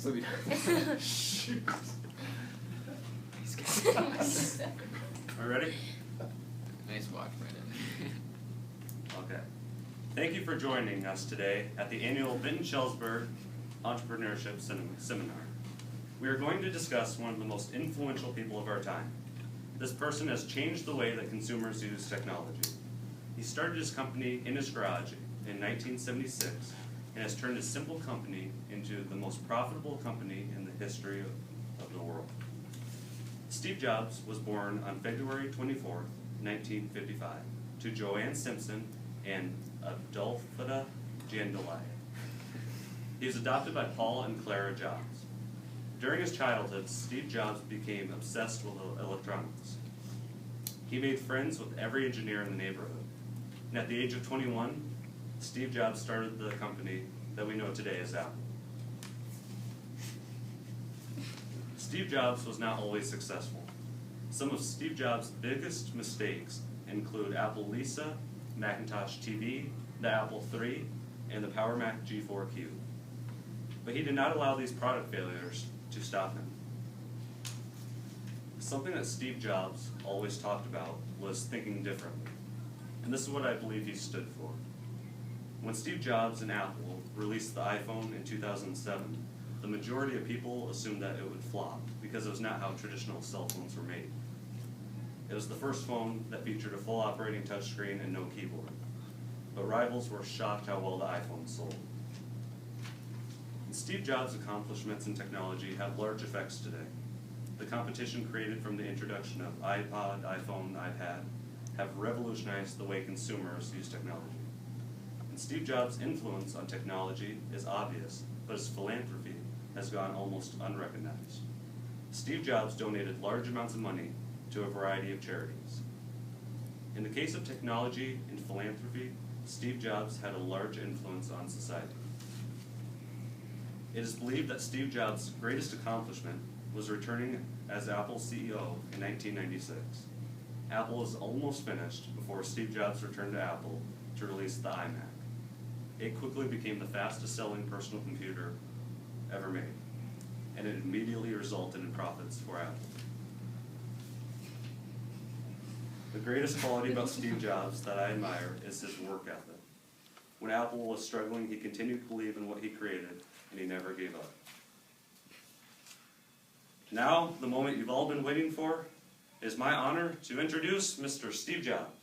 So we Shoot. Are we ready? Nice watch, Brendan. Okay. Thank you for joining us today at the annual Vinton Schellsberg Entrepreneurship Seminar. We are going to discuss one of the most influential people of our time. This person has changed the way that consumers use technology. He started his company in his garage in 1976 and has turned his simple company into the most profitable company in the history of the world. Steve Jobs was born on February 24, 1955, to Joanne Simpson and Adolphida Jandalai. He was adopted by Paul and Clara Jobs. During his childhood, Steve Jobs became obsessed with electronics. He made friends with every engineer in the neighborhood. And at the age of 21, Steve Jobs started the company that we know today as Apple. Steve Jobs was not always successful. Some of Steve Jobs' biggest mistakes include Apple Lisa, Macintosh TV, the Apple III, and the Power Mac G4Q. But he did not allow these product failures to stop him. Something that Steve Jobs always talked about was thinking differently. And this is what I believe he stood for. When Steve Jobs and Apple released the iPhone in 2007, the majority of people assumed that it would flop because it was not how traditional cell phones were made. It was the first phone that featured a full operating touchscreen and no keyboard. But rivals were shocked how well the iPhone sold. And Steve Jobs' accomplishments in technology have large effects today. The competition created from the introduction of iPod, iPhone, iPad have revolutionized the way consumers use technology. And Steve Jobs' influence on technology is obvious, but his philanthropy has gone almost unrecognized. Steve Jobs donated large amounts of money to a variety of charities. In the case of technology and philanthropy, Steve Jobs had a large influence on society. It is believed that Steve Jobs' greatest accomplishment was returning as Apple's CEO in 1996. Apple was almost finished before Steve Jobs returned to Apple to release the iMac. It quickly became the fastest selling personal computer ever made, and it immediately resulted in profits for Apple. The greatest quality about Steve Jobs that I admire is his work ethic. When Apple was struggling, he continued to believe in what he created, and he never gave up. Now, the moment you've all been waiting for, it is my honor to introduce Mr. Steve Jobs.